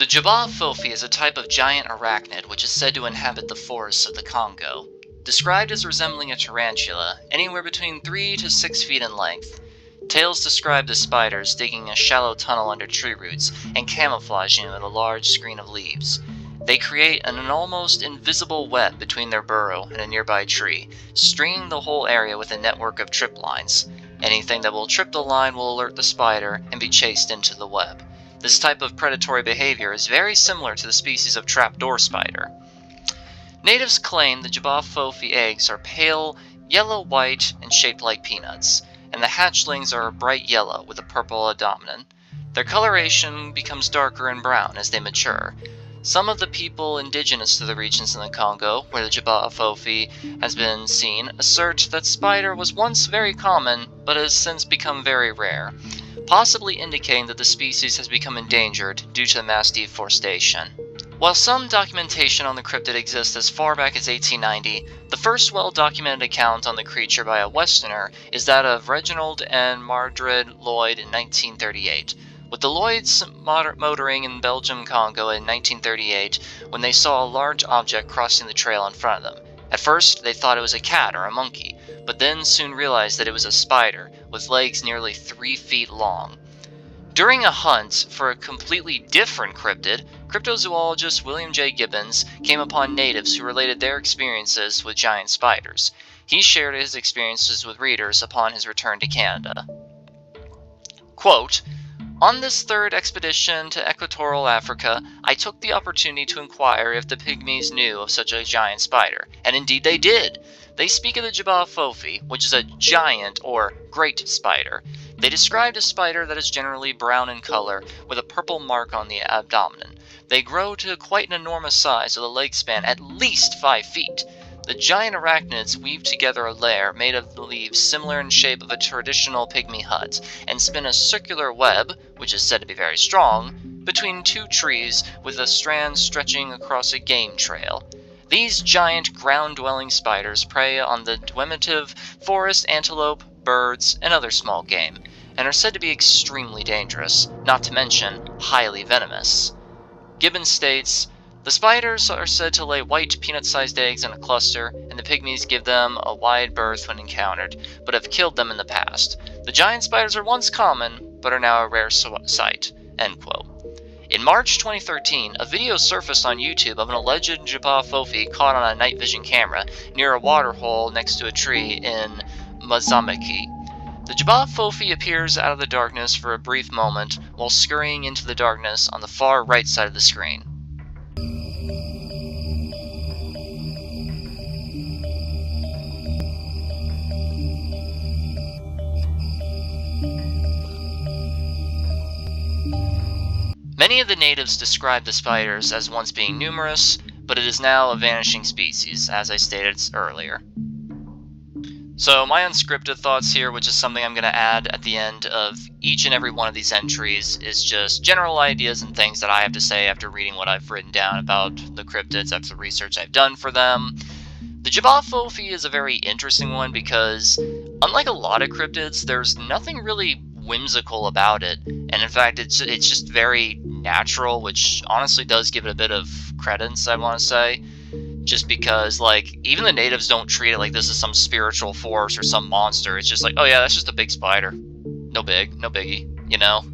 The Jabba is a type of giant arachnid which is said to inhabit the forests of the Congo. Described as resembling a tarantula, anywhere between 3 to 6 feet in length. Tales describe the spiders digging a shallow tunnel under tree roots and camouflaging with a large screen of leaves. They create an almost invisible web between their burrow and a nearby tree, stringing the whole area with a network of trip lines. Anything that will trip the line will alert the spider and be chased into the web. This type of predatory behavior is very similar to the species of trapdoor spider. Natives claim the Jabba eggs are pale, yellow-white, and shaped like peanuts, and the hatchlings are bright yellow with a purple abdomen. Their coloration becomes darker and brown as they mature. Some of the people indigenous to the regions in the Congo, where the Jabba has been seen, assert that spider was once very common, but has since become very rare, possibly indicating that the species has become endangered due to the mass deforestation. While some documentation on the cryptid exists as far back as 1890, the first well-documented account on the creature by a Westerner is that of Reginald and Mardred Lloyd in 1938. With the Lloyds motoring in Belgium Congo in 1938 when they saw a large object crossing the trail in front of them. At first, they thought it was a cat or a monkey, but then soon realized that it was a spider with legs nearly 3 feet long. During a hunt for a completely different cryptid, cryptozoologist William J. Gibbons came upon natives who related their experiences with giant spiders. He shared his experiences with readers upon his return to Canada. Quote, "On this third expedition to equatorial Africa, I took the opportunity to inquire if the pygmies knew of such a giant spider, and indeed they did. They speak of the Jabba, which is a giant or great spider. They described a spider that is generally brown in color, with a purple mark on the abdomen. They grow to quite an enormous size with a leg span at least 5 feet. The giant arachnids weave together a lair made of leaves similar in shape of a traditional pygmy hut, and spin a circular web, which is said to be very strong, between 2 trees with a strand stretching across a game trail. These giant ground-dwelling spiders prey on the diminutive forest antelope, birds, and other small game, and are said to be extremely dangerous, not to mention highly venomous." Gibbons states, "The spiders are said to lay white peanut-sized eggs in a cluster, and the pygmies give them a wide berth when encountered, but have killed them in the past. The giant spiders were once common, but are now a rare sight." End quote. In March 2013, a video surfaced on YouTube of an alleged Jabba caught on a night vision camera near a waterhole next to a tree in Mozambique. The Jabba appears out of the darkness for a brief moment while scurrying into the darkness on the far right side of the screen. Many of the natives describe the spiders as once being numerous, but it is now a vanishing species, as I stated earlier. So my unscripted thoughts here, which is something I'm going to add at the end of each and every one of these entries, is just general ideas and things that I have to say after reading what I've written down about the cryptids, after the research I've done for them. The Jabba is a very interesting one because, unlike a lot of cryptids, there's nothing really whimsical about it, and in fact it's just very natural, which honestly does give it a bit of credence, I want to say, just because, like, even the natives don't treat it like this is some spiritual force or some monster. It's just like, oh yeah, that's just a big spider, no biggie, you know.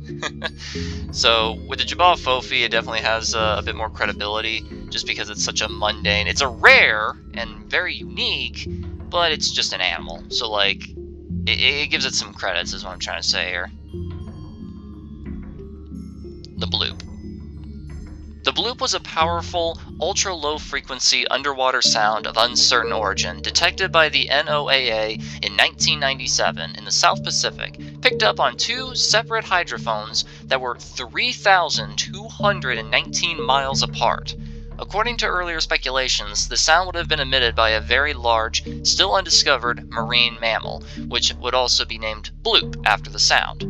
So with the Jabba it definitely has a bit more credibility, just because it's such a mundane, it's a rare and very unique, but it's just an animal, so like it gives it some credits, is what I'm trying to say here. The bloop. The bloop was a powerful, ultra-low-frequency underwater sound of uncertain origin detected by the NOAA in 1997 in the South Pacific, picked up on 2 separate hydrophones that were 3,219 miles apart. According to earlier speculations, the sound would have been emitted by a very large, still undiscovered marine mammal, which would also be named bloop after the sound.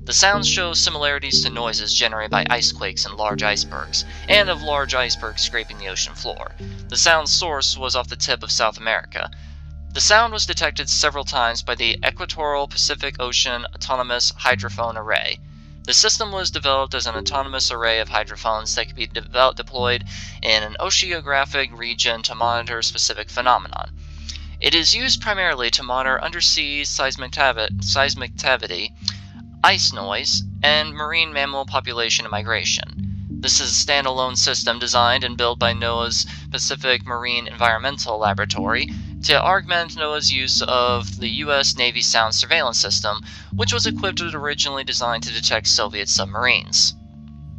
The sounds show similarities to noises generated by ice quakes and large icebergs, and of large icebergs scraping the ocean floor. The sound's source was off the tip of South America. The sound was detected several times by the Equatorial Pacific Ocean Autonomous Hydrophone Array. The system was developed as an autonomous array of hydrophones that could be deployed in an oceanographic region to monitor specific phenomenon. It is used primarily to monitor undersea seismic activity, ice noise, and marine mammal population and migration. This is a standalone system designed and built by NOAA's Pacific Marine Environmental Laboratory to augment NOAA's use of the U.S. Navy Sound Surveillance System, which was equipped and originally designed to detect Soviet submarines.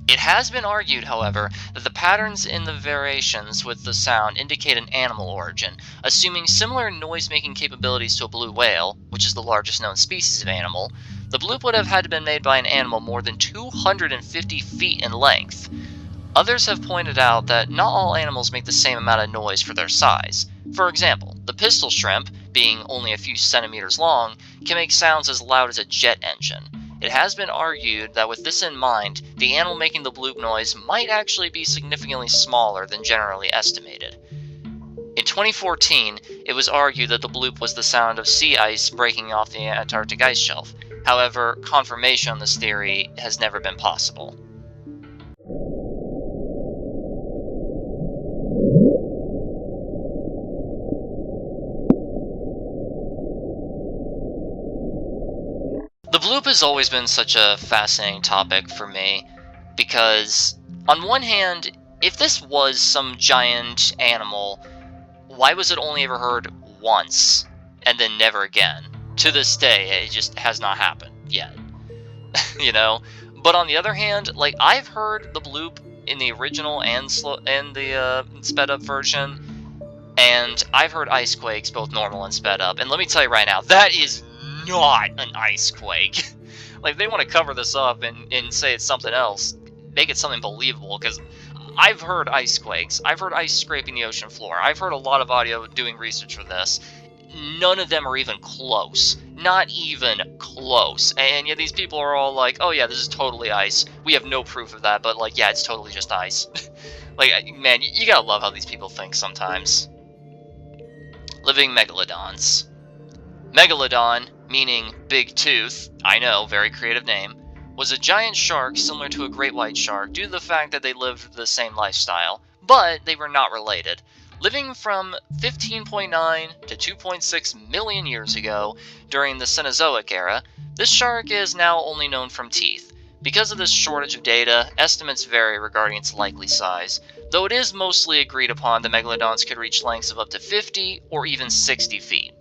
It has been argued, however, that the patterns in the variations with the sound indicate an animal origin, assuming similar noise-making capabilities to a blue whale, which is the largest known species of animal. The bloop would have had to be made by an animal more than 250 feet in length. Others have pointed out that not all animals make the same amount of noise for their size. For example, the pistol shrimp, being only a few centimeters long, can make sounds as loud as a jet engine. It has been argued that with this in mind, the animal making the bloop noise might actually be significantly smaller than generally estimated. In 2014, it was argued that the bloop was the sound of sea ice breaking off the Antarctic ice shelf. However, confirmation on this theory has never been possible. The bloop has always been such a fascinating topic for me, because, on one hand, if this was some giant animal, why was it only ever heard once, and then never again? To this day, it just has not happened yet. You know? But on the other hand, I've heard the bloop in the original and the sped up version, and I've heard ice quakes, both normal and sped up, and let me tell you right now, that is not an ice quake. If they want to cover this up and say it's something else, make it something believable, because I've heard ice quakes, I've heard ice scraping the ocean floor, I've heard a lot of audio doing research for this. None of them are even close. Not even close. And yet these people are all like, oh yeah, this is totally ice. We have no proof of that, but yeah, it's totally just ice. Man, you gotta love how these people think sometimes. Living megalodons. Megalodon, meaning big tooth, I know, very creative name, was a giant shark similar to a great white shark due to the fact that they lived the same lifestyle, but they were not related. Living from 15.9 to 2.6 million years ago during the Cenozoic era, this shark is now only known from teeth. Because of this shortage of data, estimates vary regarding its likely size, though it is mostly agreed upon that megalodons could reach lengths of up to 50 or even 60 feet.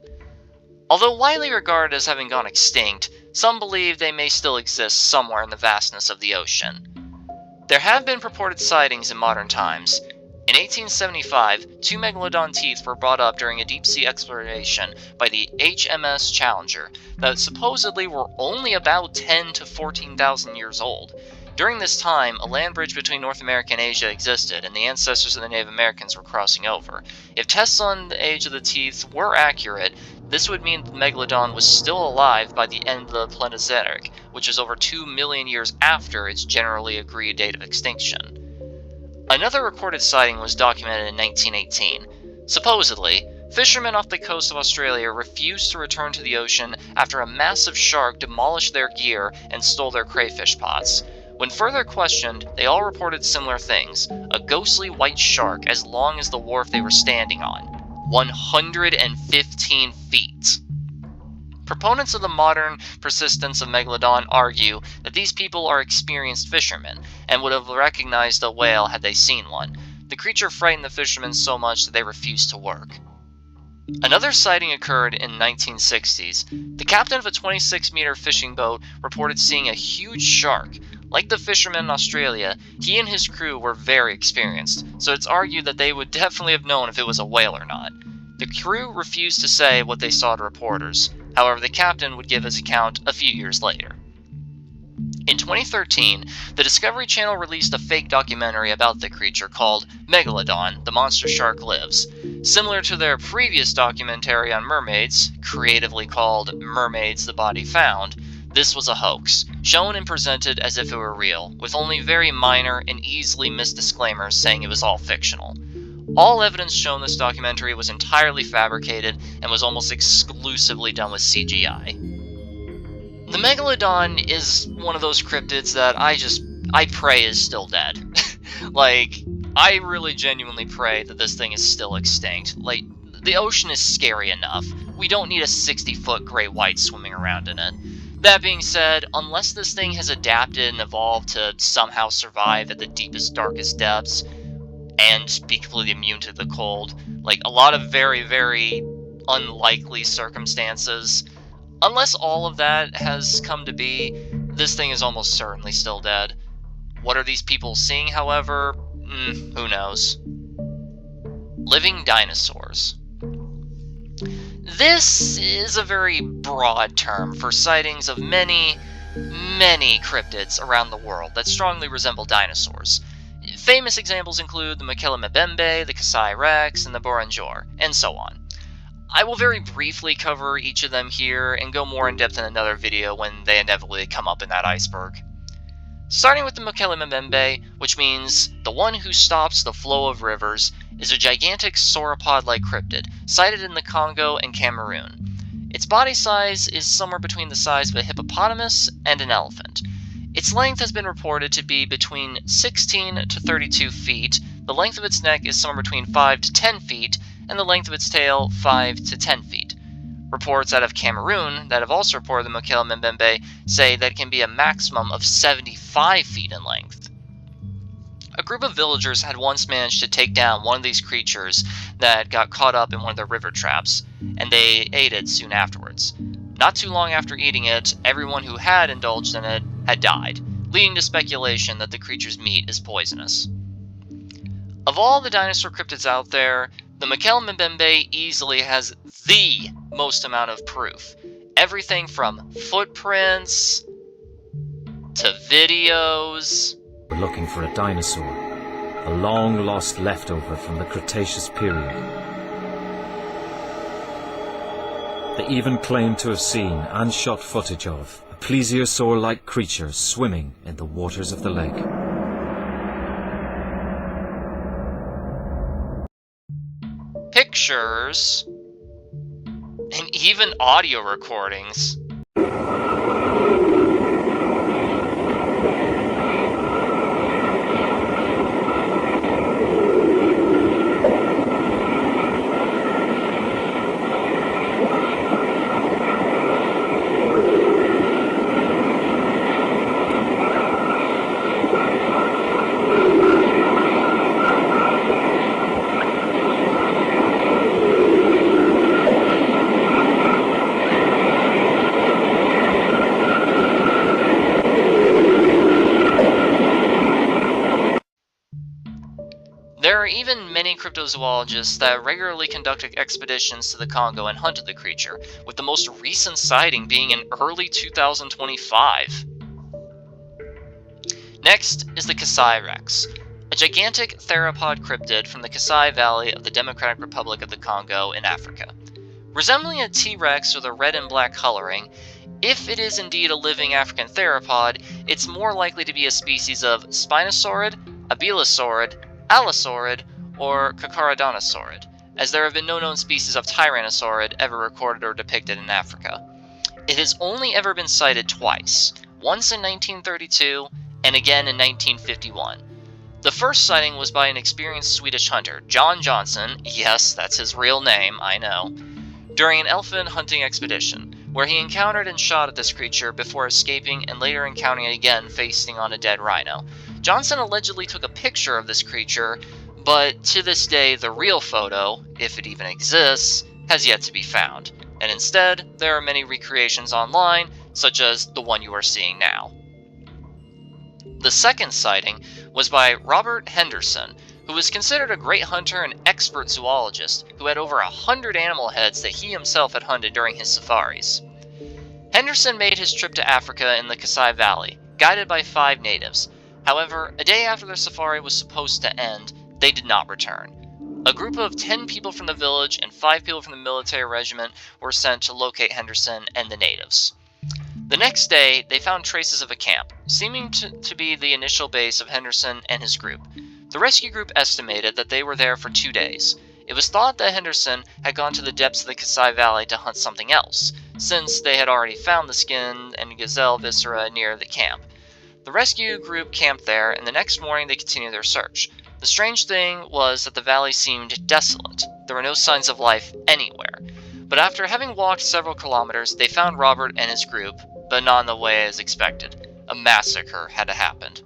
Although widely regarded as having gone extinct, some believe they may still exist somewhere in the vastness of the ocean. There have been purported sightings in modern times. In 1875, 2 megalodon teeth were brought up during a deep-sea exploration by the HMS Challenger that supposedly were only about 10 to 14,000 years old. During this time, a land bridge between North America and Asia existed, and the ancestors of the Native Americans were crossing over. If tests on the age of the teeth were accurate, this would mean the megalodon was still alive by the end of the Paleozoic, which is over 2 million years after its generally agreed date of extinction. Another recorded sighting was documented in 1918. Supposedly, fishermen off the coast of Australia refused to return to the ocean after a massive shark demolished their gear and stole their crayfish pots. When further questioned, they all reported similar things: a ghostly white shark as long as the wharf they were standing on. 115 feet. Proponents of the modern persistence of megalodon argue that these people are experienced fishermen and would have recognized a whale had they seen one. The creature frightened the fishermen so much that they refused to work. Another sighting occurred in the 1960s. The captain of a 26-meter fishing boat reported seeing a huge shark. Like the fishermen in Australia, he and his crew were very experienced, so it's argued that they would definitely have known if it was a whale or not. The crew refused to say what they saw to reporters. However, the captain would give his account a few years later. In 2013, the Discovery Channel released a fake documentary about the creature called Megalodon, the Monster Shark Lives. Similar to their previous documentary on mermaids, creatively called Mermaids the Body Found, this was a hoax, shown and presented as if it were real, with only very minor and easily missed disclaimers saying it was all fictional. All evidence shown in this documentary was entirely fabricated and was almost exclusively done with CGI. The Megalodon is one of those cryptids that I pray is still dead. Like, I really genuinely pray that this thing is still extinct. Like, the ocean is scary enough. We don't need a 60-foot great white swimming around in it. That being said, unless this thing has adapted and evolved to somehow survive at the deepest, darkest depths and be completely immune to the cold, like a lot of very, very unlikely circumstances, unless all of that has come to be, this thing is almost certainly still dead. What are these people seeing, however? Who knows? Living dinosaurs. This is a very broad term for sightings of many, many cryptids around the world that strongly resemble dinosaurs. Famous examples include the Mokele-mbembe, the Kasai Rex, and the Boronjor, and so on. I will very briefly cover each of them here and go more in depth in another video when they inevitably come up in that iceberg. Starting with the Mokele-mbembe, which means the one who stops the flow of rivers, is a gigantic sauropod-like cryptid, sighted in the Congo and Cameroon. Its body size is somewhere between the size of a hippopotamus and an elephant. Its length has been reported to be between 16 to 32 feet, the length of its neck is somewhere between 5 to 10 feet, and the length of its tail 5 to 10 feet. Reports out of Cameroon that have also reported the Mokele-mbembe say that it can be a maximum of 75 feet in length. A group of villagers had once managed to take down one of these creatures that got caught up in one of their river traps, and they ate it soon afterwards. Not too long after eating it, everyone who had indulged in it had died, leading to speculation that the creature's meat is poisonous. Of all the dinosaur cryptids out there, the Mokele-mbembe easily has the most amount of proof. Everything from footprints to videos. We're looking for a dinosaur, a long-lost leftover from the Cretaceous period. They even claim to have seen and shot footage of a plesiosaur-like creature swimming in the waters of the lake. Pictures, and even audio recordings. There are even many cryptozoologists that regularly conduct expeditions to the Congo and hunted the creature, with the most recent sighting being in early 2025. Next is the Kasai Rex, a gigantic theropod cryptid from the Kasai Valley of the Democratic Republic of the Congo in Africa. Resembling a T-Rex with a red and black coloring, if it is indeed a living African theropod, it's more likely to be a species of Spinosaurid, Abylasaurid, Allosauride, or Carcharodontosauride, as there have been no known species of Tyrannosaurid ever recorded or depicted in Africa. It has only ever been sighted twice, once in 1932 and again in 1951. The first sighting was by an experienced Swedish hunter, John Johnson, yes, that's his real name, I know, during an elephant hunting expedition, where he encountered and shot at this creature before escaping and later encountering it again feasting on a dead rhino. Johnson allegedly took a picture of this creature, but to this day the real photo, if it even exists, has yet to be found, and instead there are many recreations online, such as the one you are seeing now. The second sighting was by Robert Henderson, who was considered a great hunter and expert zoologist who had over 100 animal heads that he himself had hunted during his safaris. Henderson made his trip to Africa in the Kasai Valley, guided by 5 natives. However, a day after their safari was supposed to end, they did not return. A group of 10 people from the village and 5 people from the military regiment were sent to locate Henderson and the natives. The next day, they found traces of a camp, seeming to be the initial base of Henderson and his group. The rescue group estimated that they were there for 2 days. It was thought that Henderson had gone to the depths of the Kasai Valley to hunt something else, since they had already found the skin and gazelle viscera near the camp. The rescue group camped there, and the next morning they continued their search. The strange thing was that the valley seemed desolate. There were no signs of life anywhere. But after having walked several kilometers, they found Robert and his group, but not in the way as expected. A massacre had happened.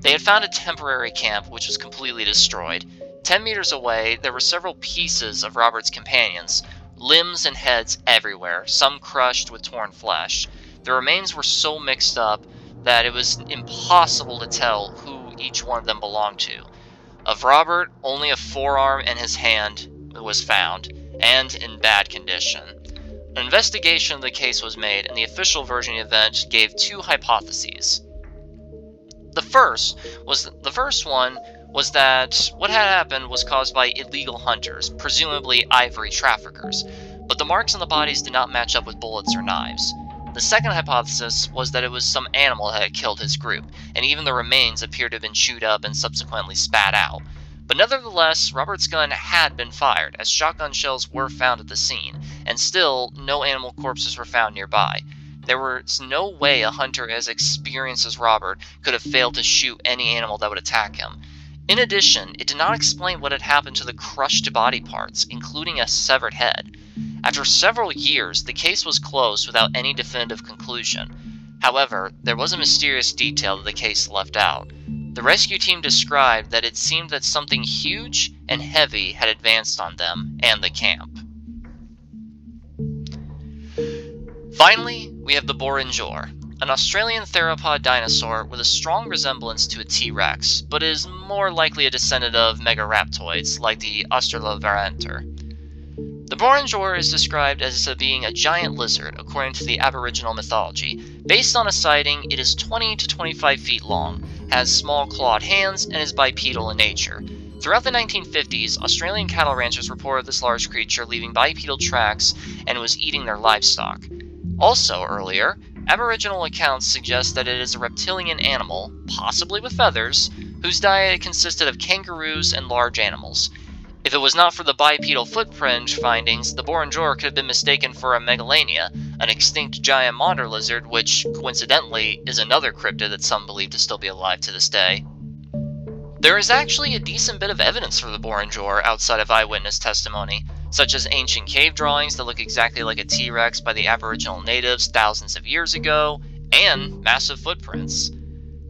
They had found a temporary camp, which was completely destroyed. 10 meters away, there were several pieces of Robert's companions, limbs and heads everywhere, some crushed with torn flesh. The remains were so mixed up that it was impossible to tell who each one of them belonged to. Of Robert, only a forearm and his hand was found, and in bad condition. An investigation of the case was made, and the official version of the event gave two hypotheses. The first one was that what had happened was caused by illegal hunters, presumably ivory traffickers, but the marks on the bodies did not match up with bullets or knives. The second hypothesis was that it was some animal that had killed his group, and even the remains appeared to have been chewed up and subsequently spat out. But nevertheless, Robert's gun had been fired, as shotgun shells were found at the scene, and still no animal corpses were found nearby. There was no way a hunter as experienced as Robert could have failed to shoot any animal that would attack him. In addition, it did not explain what had happened to the crushed body parts, including a severed head. After several years, the case was closed without any definitive conclusion. However, there was a mysterious detail that the case left out. The rescue team described that it seemed that something huge and heavy had advanced on them and the camp. Finally, we have the Borinjor, an Australian theropod dinosaur with a strong resemblance to a T-Rex, but is more likely a descendant of megaraptoids like the Australoviraptor. The Borinjor is described as being a giant lizard, according to the Aboriginal mythology. Based on a sighting, it is 20 to 25 feet long, has small clawed hands, and is bipedal in nature. Throughout the 1950s, Australian cattle ranchers reported this large creature leaving bipedal tracks and was eating their livestock. Also earlier, Aboriginal accounts suggest that it is a reptilian animal, possibly with feathers, whose diet consisted of kangaroos and large animals. If it was not for the bipedal footprint findings, the Borinjor could have been mistaken for a megalania, an extinct giant monitor lizard, which, coincidentally, is another cryptid that some believe to still be alive to this day. There is actually a decent bit of evidence for the Borinjor outside of eyewitness testimony, such as ancient cave drawings that look exactly like a T-Rex by the Aboriginal natives thousands of years ago, and massive footprints.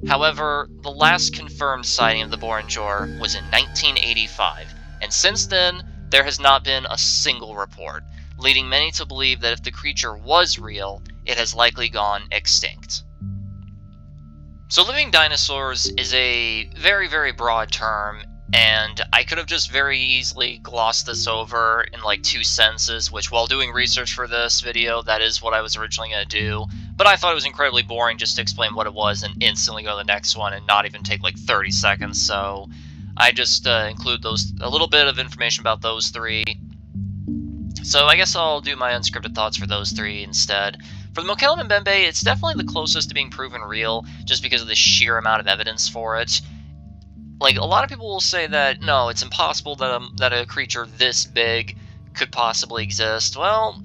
However, the last confirmed sighting of the Borinjor was in 1985, and since then, there has not been a single report, leading many to believe that if the creature was real, it has likely gone extinct. So living dinosaurs is a very, very broad term, and I could have just very easily glossed this over in like 2 sentences, which while doing research for this video, that is what I was originally going to do, but I thought it was incredibly boring just to explain what it was and instantly go to the next one and not even take like 30 seconds, so I just include a little bit of information about those three. So I guess I'll do my unscripted thoughts for those three instead. For the Mokele Mbembe, it's definitely the closest to being proven real, just because of the sheer amount of evidence for it. Like, a lot of people will say that, no, it's impossible that a creature this big could possibly exist. Well,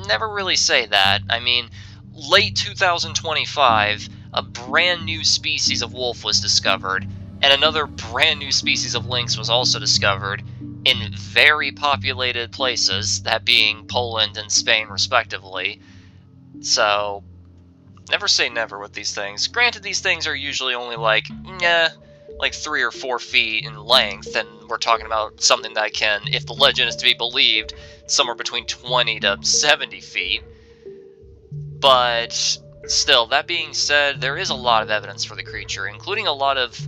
never really say that. I mean, late 2025, a brand new species of wolf was discovered, and another brand new species of lynx was also discovered in very populated places, that being Poland and Spain respectively. So, never say never with these things. Granted, these things are usually only like 3 or 4 feet in length, and we're talking about something that can, if the legend is to be believed, somewhere between 20 to 70 feet. But still, that being said, there is a lot of evidence for the creature, including a lot of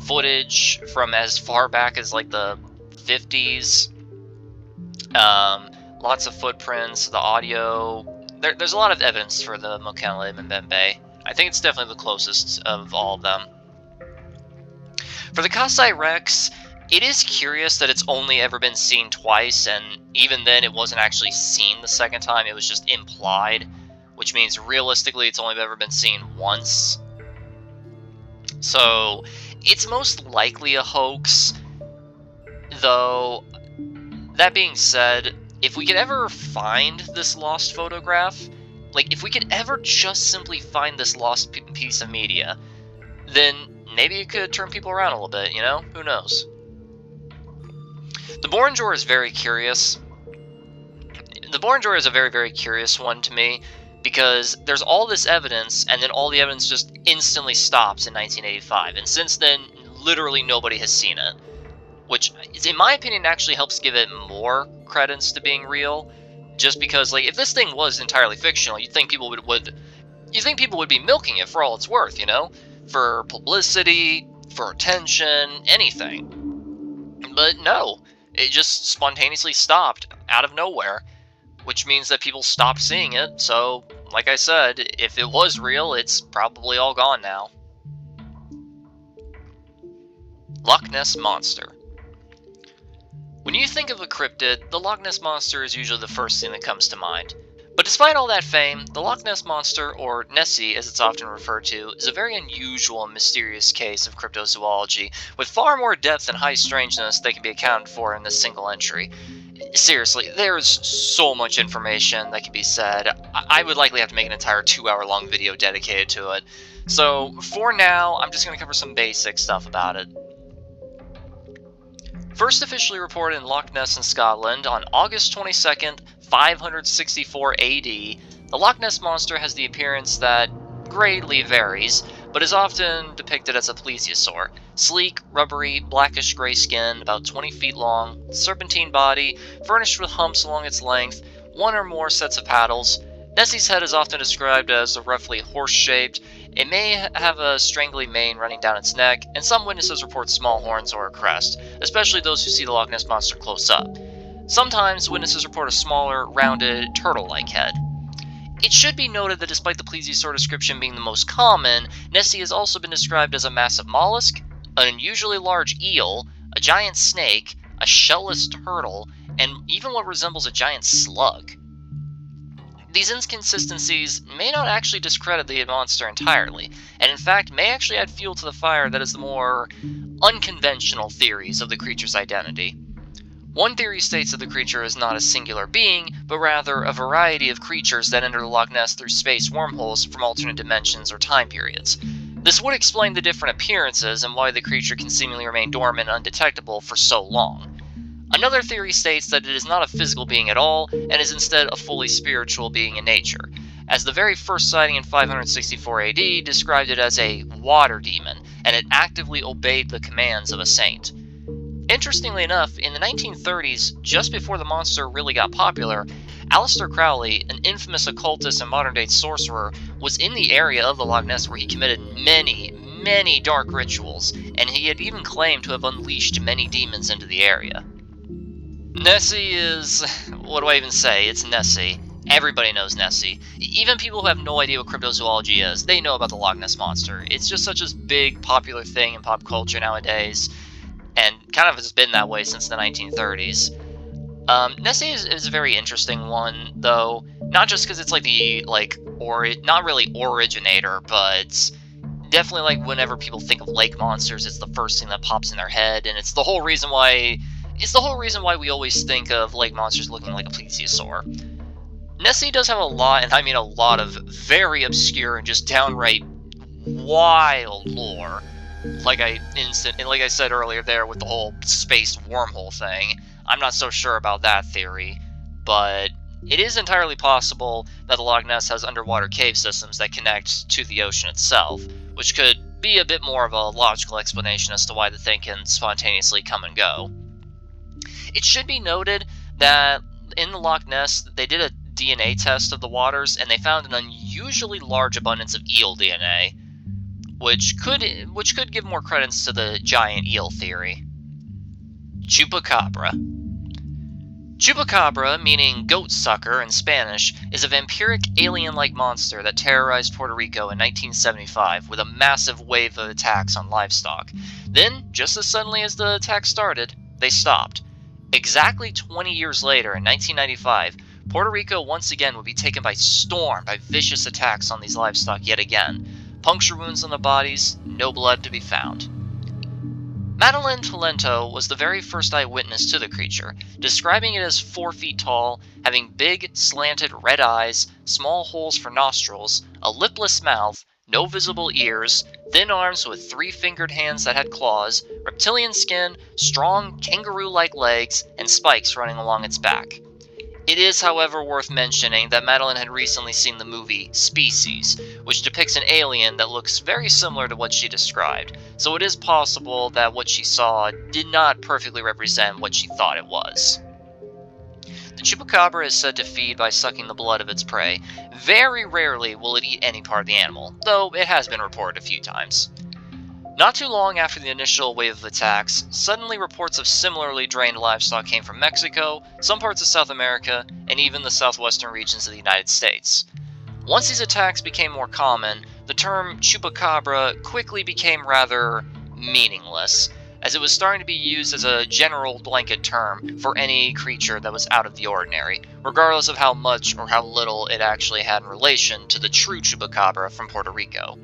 footage from as far back as like the 50s. Lots of footprints, the audio. There's a lot of evidence for the Mokele Mbembe. I think it's definitely the closest of all of them. For the Kasai Rex, it is curious that it's only ever been seen twice, and even then it wasn't actually seen the second time, it was just implied, which means realistically it's only ever been seen once. So, it's most likely a hoax, though, that being said, if we could ever find this lost photograph, Like, if we could ever just simply find this lost piece of media, then maybe it could turn people around a little bit, you know? Who knows? The Boranger is very curious. The Boranger is a very, very curious one to me, because there's all this evidence, and then all the evidence just instantly stops in 1985, and since then, literally nobody has seen it. Which, in my opinion, actually helps give it more credence to being real, just because, like, if this thing was entirely fictional, you'd think people would be milking it for all it's worth, you know? For publicity, for attention, anything. But no, it just spontaneously stopped out of nowhere, which means that people stopped seeing it, so, like I said, if it was real, it's probably all gone now. Loch Ness Monster. When you think of a cryptid, the Loch Ness Monster is usually the first thing that comes to mind. But despite all that fame, the Loch Ness Monster, or Nessie as it's often referred to, is a very unusual and mysterious case of cryptozoology, with far more depth and high strangeness that can be accounted for in this single entry. Seriously, there's so much information that can be said. I would likely have to make an entire 2-hour-long video dedicated to it. So, for now, I'm just going to cover some basic stuff about it. First officially reported in Loch Ness in Scotland on August 22nd, 564 AD, the Loch Ness Monster has the appearance that greatly varies, but is often depicted as a plesiosaur. Sleek, rubbery, blackish-gray skin, about 20 feet long, serpentine body, furnished with humps along its length, one or more sets of paddles. Nessie's head is often described as roughly horse-shaped. It may have a strangly mane running down its neck, and some witnesses report small horns or a crest, especially those who see the Loch Ness Monster close up. Sometimes witnesses report a smaller, rounded, turtle-like head. It should be noted that despite the plesiosaur description being the most common, Nessie has also been described as a massive mollusk, an unusually large eel, a giant snake, a shellless turtle, and even what resembles a giant slug. These inconsistencies may not actually discredit the monster entirely, and in fact may actually add fuel to the fire that is the more unconventional theories of the creature's identity. One theory states that the creature is not a singular being, but rather a variety of creatures that enter the Loch Ness through space wormholes from alternate dimensions or time periods. This would explain the different appearances and why the creature can seemingly remain dormant and undetectable for so long. Another theory states that it is not a physical being at all, and is instead a fully spiritual being in nature, as the very first sighting in 564 AD described it as a water demon, and it actively obeyed the commands of a saint. Interestingly enough, in the 1930s, just before the monster really got popular, Aleister Crowley, an infamous occultist and modern-day sorcerer, was in the area of the Loch Ness where he committed many dark rituals, and he had even claimed to have unleashed many demons into the area. Nessie is... what do I even say? It's Nessie. Everybody knows Nessie. Even people who have no idea what cryptozoology is, they know about the Loch Ness Monster. It's just such a big, popular thing in pop culture nowadays, and kind of has been that way since the 1930s. Nessie is a very interesting one, though, not just because it's not really originator, but definitely like whenever people think of lake monsters, it's the first thing that pops in their head, and it's the whole reason why we always think of lake monsters looking like a plesiosaur. Nessie does have a lot, and I mean a lot, of very obscure and just downright wild lore. Like I said earlier there with the whole space wormhole thing, I'm not so sure about that theory, but it is entirely possible that the Loch Ness has underwater cave systems that connect to the ocean itself, which could be a bit more of a logical explanation as to why the thing can spontaneously come and go. It should be noted that in the Loch Ness, they did a DNA test of the waters, and they found an unusually large abundance of eel DNA, which could give more credence to the giant eel theory. Chupacabra. Chupacabra, meaning goat sucker in Spanish, is a vampiric alien-like monster that terrorized Puerto Rico in 1975 with a massive wave of attacks on livestock. Then, just as suddenly as the attacks started, they stopped. Exactly 20 years later, in 1995, Puerto Rico once again would be taken by storm by vicious attacks on these livestock yet again. Puncture wounds on the bodies, no blood to be found. Madeline Talento was the very first eyewitness to the creature, describing it as 4 feet tall, having big, slanted red eyes, small holes for nostrils, a lipless mouth, no visible ears, thin arms with 3-fingered hands that had claws, reptilian skin, strong kangaroo-like legs, and spikes running along its back. It is, however, worth mentioning that Madeline had recently seen the movie Species, which depicts an alien that looks very similar to what she described, so it is possible that what she saw did not perfectly represent what she thought it was. The chupacabra is said to feed by sucking the blood of its prey. Very rarely will it eat any part of the animal, though it has been reported a few times. Not too long after the initial wave of attacks, suddenly reports of similarly drained livestock came from Mexico, some parts of South America, and even the southwestern regions of the United States. Once these attacks became more common, the term chupacabra quickly became rather meaningless, as it was starting to be used as a general blanket term for any creature that was out of the ordinary, regardless of how much or how little it actually had in relation to the true chupacabra from Puerto Rico.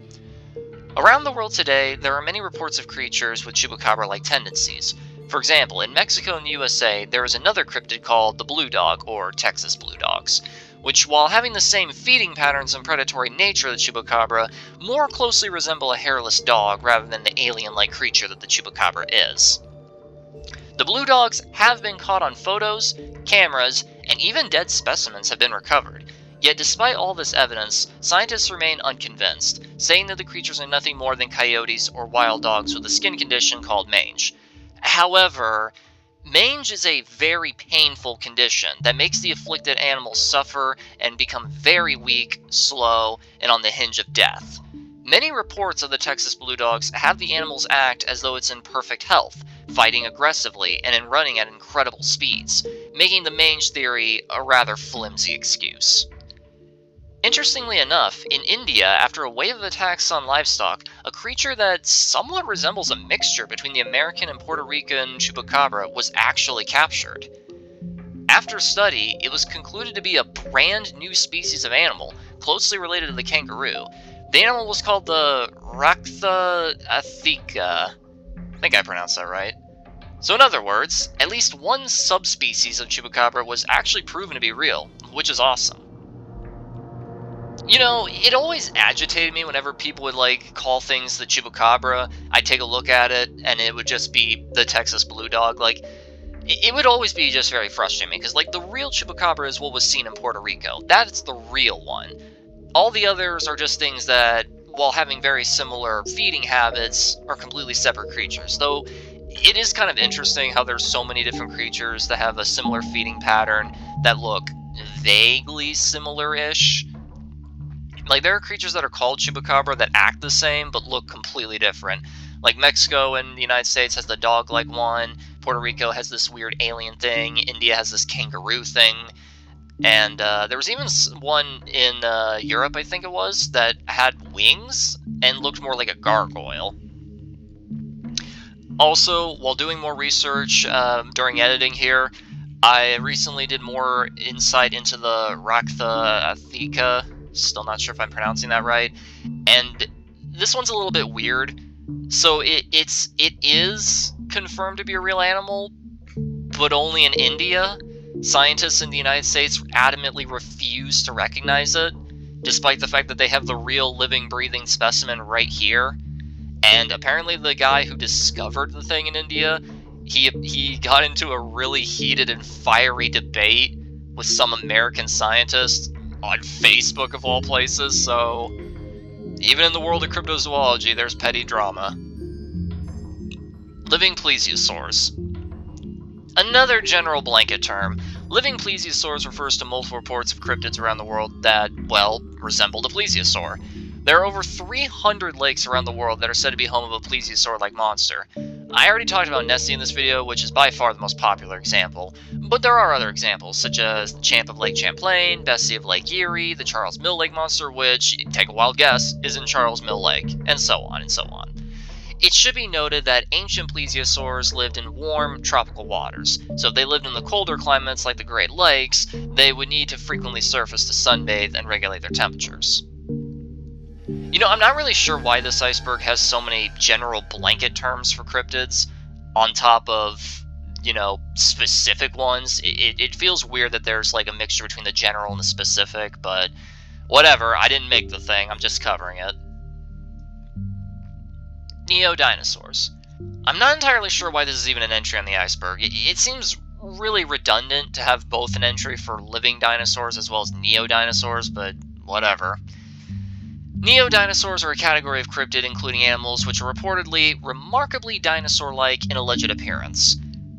Around the world today, there are many reports of creatures with chupacabra-like tendencies. For example, in Mexico and the USA, there is another cryptid called the blue dog, or Texas blue dogs, which, while having the same feeding patterns and predatory nature of the chupacabra, more closely resemble a hairless dog rather than the alien-like creature that the chupacabra is. The blue dogs have been caught on photos, cameras, and even dead specimens have been recovered. Yet despite all this evidence, scientists remain unconvinced, saying that the creatures are nothing more than coyotes or wild dogs with a skin condition called mange. However, mange is a very painful condition that makes the afflicted animal suffer and become very weak, slow, and on the hinge of death. Many reports of the Texas blue dogs have the animals act as though it's in perfect health, fighting aggressively and running at incredible speeds, making the mange theory a rather flimsy excuse. Interestingly enough, in India, after a wave of attacks on livestock, a creature that somewhat resembles a mixture between the American and Puerto Rican chupacabra was actually captured. After study, it was concluded to be a brand new species of animal, closely related to the kangaroo. The animal was called the Racthatheca. I think I pronounced that right. So in other words, at least one subspecies of chupacabra was actually proven to be real, which is awesome. You know, it always agitated me whenever people would, call things the chupacabra. I'd take a look at it, and it would just be the Texas blue dog. It would always be just very frustrating, because, the real chupacabra is what was seen in Puerto Rico. That's the real one. All the others are just things that, while having very similar feeding habits, are completely separate creatures. Though, it is kind of interesting how there's so many different creatures that have a similar feeding pattern that look vaguely similar-ish. There are creatures that are called chupacabra that act the same, but look completely different. Mexico and the United States has the dog-like one, Puerto Rico has this weird alien thing, India has this kangaroo thing, and there was even one in Europe, I think it was, that had wings and looked more like a gargoyle. Also, while doing more research during editing here, I recently did more insight into the Racthatheca. Still not sure if I'm pronouncing that right. And this one's a little bit weird. So it is confirmed to be a real animal, but only in India. Scientists in the United States adamantly refuse to recognize it, despite the fact that they have the real living, breathing specimen right here. And apparently the guy who discovered the thing in India, he got into a really heated and fiery debate with some American scientists on Facebook of all places, so even in the world of cryptozoology, there's petty drama. Living plesiosaurs. Another general blanket term, living plesiosaurs refers to multiple reports of cryptids around the world that, resembled a plesiosaur. There are over 300 lakes around the world that are said to be home of a plesiosaur-like monster. I already talked about Nessie in this video, which is by far the most popular example, but there are other examples, such as the Champ of Lake Champlain, Bessie of Lake Erie, the Charles Mill Lake monster, which, take a wild guess, is in Charles Mill Lake, and so on and so on. It should be noted that ancient plesiosaurs lived in warm, tropical waters, so if they lived in the colder climates like the Great Lakes, they would need to frequently surface to sunbathe and regulate their temperatures. You know, I'm not really sure why this iceberg has so many general blanket terms for cryptids. on top of, you know, specific ones. It feels weird that there's like a mixture between the general and the specific, but whatever, I didn't make the thing, I'm just covering it. Neo-dinosaurs. I'm not entirely sure why this is even an entry on the iceberg. It seems really redundant to have both an entry for living dinosaurs as well as neo-dinosaurs, but whatever. Neo-dinosaurs are a category of cryptid including animals which are reportedly remarkably dinosaur-like in alleged appearance.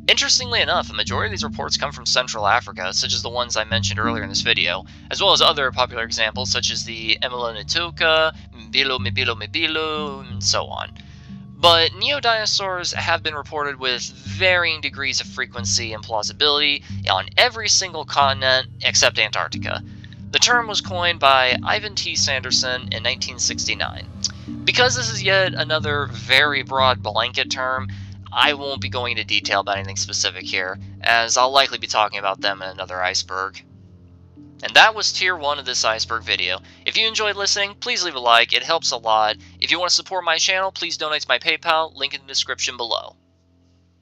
Interestingly enough, a majority of these reports come from Central Africa, such as the ones I mentioned earlier in this video, as well as other popular examples such as the Emelonituka, Mbilo, and so on. But neo-dinosaurs have been reported with varying degrees of frequency and plausibility on every single continent except Antarctica. The term was coined by Ivan T. Sanderson in 1969. Because this is yet another very broad blanket term, I won't be going into detail about anything specific here, as I'll likely be talking about them in another iceberg. And that was Tier 1 of this iceberg video. If you enjoyed listening, please leave a like, it helps a lot. If you want to support my channel, please donate to my PayPal, link in the description below.